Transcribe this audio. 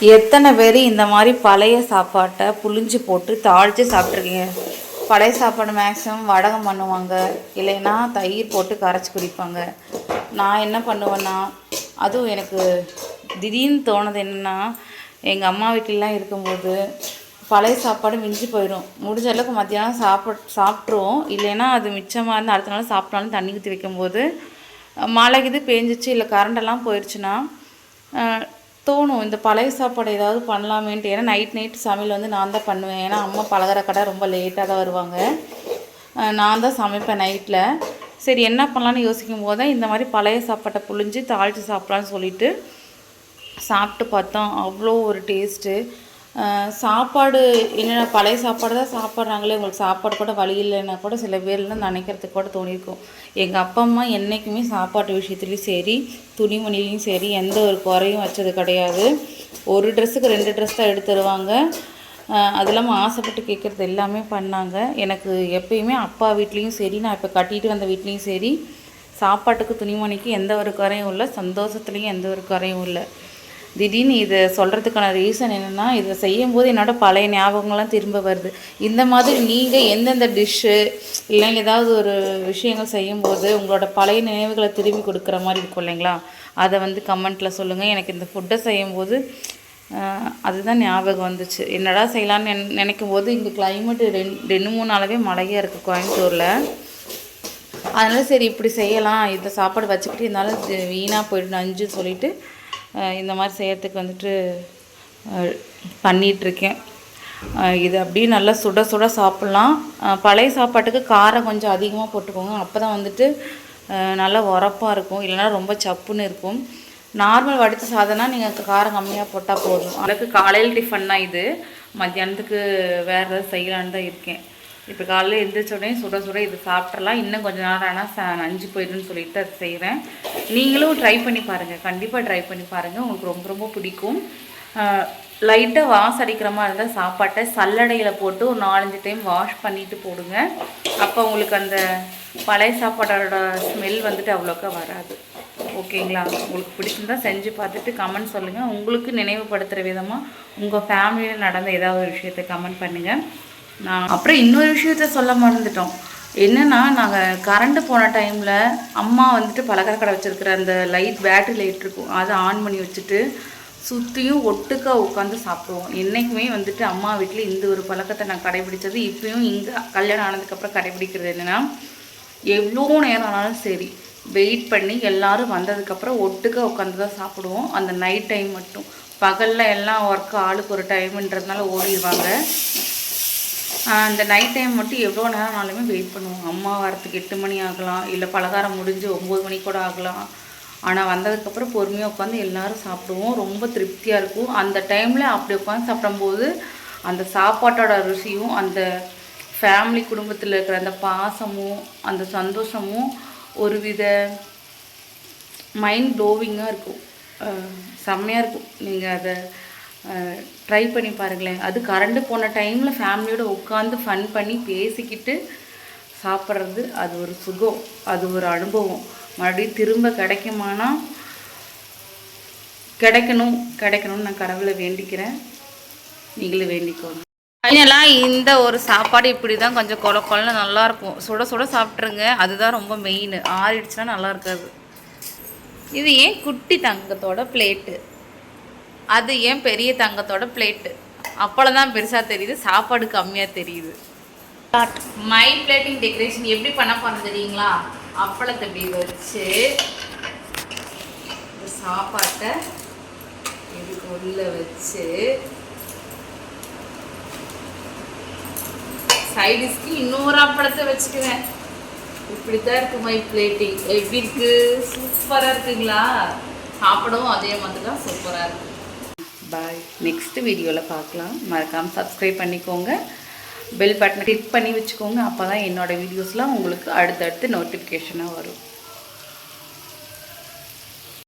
எத்தனை பேர் இந்த மாதிரி பழைய சாப்பாட்டை புழிஞ்சு போட்டு தாளித்து சாப்பிட்ருக்கீங்க? பழைய சாப்பாடு மேக்ஸிமம் வடகம் பண்ணுவாங்க, இல்லைன்னா தயிர் போட்டு கரைச்சி குடிப்பாங்க. நான் என்ன பண்ணுவேன்னா, அதுவும் எனக்கு திடீர்னு தோணுது என்னென்னா, எங்கள் அம்மா வீட்டிலலாம் இருக்கும்போது பழைய சாப்பாடு மிஞ்சி போயிடும். முடிஞ்ச அளவுக்கு மத்தியானம் சாப்பிட்ருவோம். இல்லைன்னா அது மிச்சமாக இருந்து அடுத்த நாள் சாப்பிட்டாலும் தண்ணி ஊற்றி வைக்கும்போது மழை இது பேஞ்சிச்சு இல்லை கரண்டெல்லாம் போயிடுச்சுன்னா தோணும் இந்த பழைய சாப்பாடு ஏதாவது பண்ணலாமேன்ட்டு. ஏன்னா நைட்டு சமையல் வந்து நான் தான் பண்ணுவேன். ஏன்னா அம்மா பலகார கடை ரொம்ப லேட்டாக தான் வருவாங்க. நான் தான் சமைப்பேன் நைட்டில். சரி என்ன பண்ணலான்னு யோசிக்கும் போது தான் இந்த மாதிரி பழைய சாப்பாட்டை புழிஞ்சு தாளித்து சாப்பிட்லான்னு சொல்லிவிட்டு சாப்பிட்டு பார்த்தோம். அவ்வளோ ஒரு டேஸ்ட்டு. சாப்பாடு என்னென்ன பழைய சாப்பாடு தான் சாப்பிட்றாங்களே, உங்களுக்கு சாப்பாடு கூட வழி இல்லைன்னா கூட சில பேர்லாம் நினைக்கிறதுக்கு கூட தோணியிருக்கும். எங்கள் அப்பா அம்மா என்றைக்குமே சாப்பாட்டு விஷயத்துலேயும் சரி, துணிமணிலையும் சரி எந்த ஒரு குறையும் வச்சது கிடையாது. ஒரு ட்ரெஸ்ஸுக்கு 2 ட்ரெஸ் தான் எடுத்து தருவாங்க. அது இல்லாமல் ஆசைப்பட்டு கேட்குறது எல்லாமே பண்ணாங்க. எனக்கு எப்பயுமே அப்பா வீட்லேயும் சரி, நான் இப்போ கட்டிட்டு வந்த வீட்லேயும் சரி, சாப்பாட்டுக்கு துணிமணிக்கு எந்த ஒரு குறையும் இல்லை, சந்தோஷத்துலேயும் எந்த ஒரு குறையும் இல்லை. திடீர்னு இதை சொல்கிறதுக்கான ரீசன் என்னென்னா, இதை செய்யும்போது என்னோடய பழைய ஞாபகங்கள்லாம் திரும்ப வருது. இந்த மாதிரி நீங்கள் எந்தெந்த டிஷ்ஷு இல்லை ஏதாவது ஒரு விஷயங்கள் செய்யும்போது உங்களோட பழைய நினைவுகளை திரும்பி கொடுக்குற மாதிரி இருக்கும் இல்லைங்களா, அதை வந்து கமெண்ட்டில் சொல்லுங்கள். எனக்கு இந்த ஃபுட்டை செய்யும்போது அதுதான் ஞாபகம் வந்துச்சு. என்னடா செய்யலான்னு நினைக்கும் போது இங்கே கிளைமேட்டு 2-3 நாளாகவே மழையாக இருக்குது கோயம்புத்தூரில். அதனால் சரி இப்படி செய்யலாம், இந்த சாப்பாடு வச்சுக்கிட்டு இருந்தாலும் வீணாக போய்ட்டு நஞ்சு சொல்லிவிட்டு இந்த மாதிரி செய்கிறதுக்கு வந்துட்டு பண்ணிகிட்ருக்கேன். இது அப்படியே நல்லா சுட சுட சாப்பிட்லாம். பழைய சாப்பாட்டுக்கு காரம் கொஞ்சம் அதிகமாக போட்டுக்கோங்க, அப்போ தான் வந்துட்டு நல்லா உரப்பாக இருக்கும். இல்லைனா ரொம்ப சப்புன்னு இருக்கும். நார்மல் வடித்த சாதம்னா நீங்கள் காரம் கம்மியாக போட்டால் போதும். அதுக்கு காலையில் டிஃபன் தான் இது. மத்தியானத்துக்கு வேறு ஏதாவது செய்யலான்னு தான் இருக்கேன். இப்போ காலையில் எழுந்திரிச்சோடனே சுட சுட இது சாப்பிட்றலாம். இன்னும் கொஞ்சம் நேரம் ஆனால் நஞ்சு போயிடுன்னு சொல்லிட்டு அது செய்கிறேன். நீங்களும் ட்ரை பண்ணி பாருங்கள், கண்டிப்பாக ட்ரை பண்ணி பாருங்கள், உங்களுக்கு ரொம்ப ரொம்ப பிடிக்கும். லைட்டாக வாஷ் அடிக்கிற மாதிரி இருந்தால் சாப்பாட்டை சல்லடையில் போட்டு ஒரு 4-5 டைம் வாஷ் பண்ணிவிட்டு போடுங்க. அப்போ உங்களுக்கு அந்த பழைய சாப்பாடோட ஸ்மெல் வந்துட்டு அவ்வளோக்கா வராது. ஓகேங்களா? உங்களுக்கு பிடிச்சிருந்தால் செஞ்சு பார்த்துட்டு கமெண்ட் சொல்லுங்கள். உங்களுக்கு நினைவுபடுத்துகிற விதமாக உங்கள் ஃபேமிலியில் நடந்த ஏதாவது ஒரு விஷயத்தை கமெண்ட் பண்ணுங்கள். நான் அப்புறம் இன்னொரு விஷயத்த சொல்ல மறந்துட்டோம். என்னென்னா, நாங்கள் கரண்ட்டு போன டைமில் அம்மா வந்துட்டு பலகார கடை வச்சுருக்கிற அந்த பேட்ரி லைட் இருக்கும், அதை ஆன் பண்ணி வச்சுட்டு சுற்றியும் ஒட்டுக்கா உட்காந்து சாப்பிடுவோம். என்றைக்குமே வந்துட்டு அம்மா வீட்டில் இந்த ஒரு பழக்கத்தை நான் கடைபிடிச்சது. இப்போயும் இங்கே கல்யாணம் ஆனதுக்கப்புறம் கடைபிடிக்கிறது என்னென்னா, எவ்வளோ நேரம் ஆனாலும் சரி வெயிட் பண்ணி எல்லோரும் வந்ததுக்கப்புறம் ஒட்டுக்கா உட்காந்து தான் சாப்பிடுவோம். அந்த நைட் டைம் மட்டும். பகலில் எல்லாம் ஒர்க்கு ஆளுக்கு ஒரு டைமுன்றதுனால ஓடிடுவாங்க. அந்த நைட் டைம் மட்டும் எவ்வளோ நேரம் ஆனாலுமே வெயிட் பண்ணுவோம். அம்மா வரத்துக்கு 8 மணி ஆகலாம், இல்லை பலகாரம் முடிஞ்சு 9 மணி கூட ஆகலாம். ஆனால் வந்ததுக்கப்புறம் பொறுமையாக உட்காந்து எல்லோரும் சாப்பிடுவோம். ரொம்ப திருப்தியாக இருக்கும். அந்த டைமில் அப்படி உட்காந்து சாப்பிடும்போது அந்த சாப்பாட்டோட ருசியும், அந்த ஃபேமிலி குடும்பத்தில் இருக்கிற அந்த பாசமும் அந்த சந்தோஷமும் ஒரு வித மைண்ட் ப்ளோவிங்காக இருக்கும். செம்மையாக இருக்கும். நீங்கள் அதை ட்ரை பண்ணி பாருங்களேன். அது கரண்ட்டு போன டைமில் ஃபேமிலியோடு உட்காந்து ஃபன் பண்ணி பேசிக்கிட்டு சாப்பிட்றது, அது ஒரு சுகம், அது ஒரு அனுபவம். மறுபடியும் திரும்ப கிடைக்குமானா கிடைக்கணும்னு நான் கடவுளை வேண்டிக்கிறேன். நீங்களும் வேண்டிக்கோங்க. ஃபைனலாக இந்த ஒரு சாப்பாடு இப்படி தான் கொஞ்சம் கொலன்னு நல்லாயிருக்கும். சுட சுட சாப்பிட்ருங்க, அதுதான் ரொம்ப மெயின். ஆறிடுச்சுன்னா நல்லா இருக்காது. இது ஏன் குட்டி தங்கத்தோட பிளேட்டு, அது ஏன் பெரிய தங்கத்தோட பிளேட்டு? அப்பளம் தான் பெருசாக தெரியுது, சாப்பாடு கம்மியாக தெரியுது. மை பிளேட்டிங் டெக்கரேஷன் எப்படி பண்ண போகிறோம் தெரியுங்களா? அப்பளத்தை இப்படி வச்சு சாப்பாட்டை இதுக்கு உள்ள வச்சு சைடிஸ்க்கு இன்னொரு அப்பளத்தை வச்சுக்குவேன். இப்படி தான் இருக்குது மை பிளேட்டிங். எப்படி இருக்குது? சூப்பராக இருக்குங்களா? சாப்பிடவும் அதே மாதிரி தான் சூப்பராக இருக்குது. பாய். நெக்ஸ்ட் வீடியோவில் பார்க்கலாம். மறக்காமல் சப்ஸ்கிரைப் பண்ணிக்கோங்க, பெல் பட்டனை கிளிக் பண்ணி வச்சுக்கோங்க. அப்போ தான் என்னோடய வீடியோஸ்லாம் உங்களுக்கு அடுத்தடுத்து நோட்டிஃபிகேஷனாக வரும்.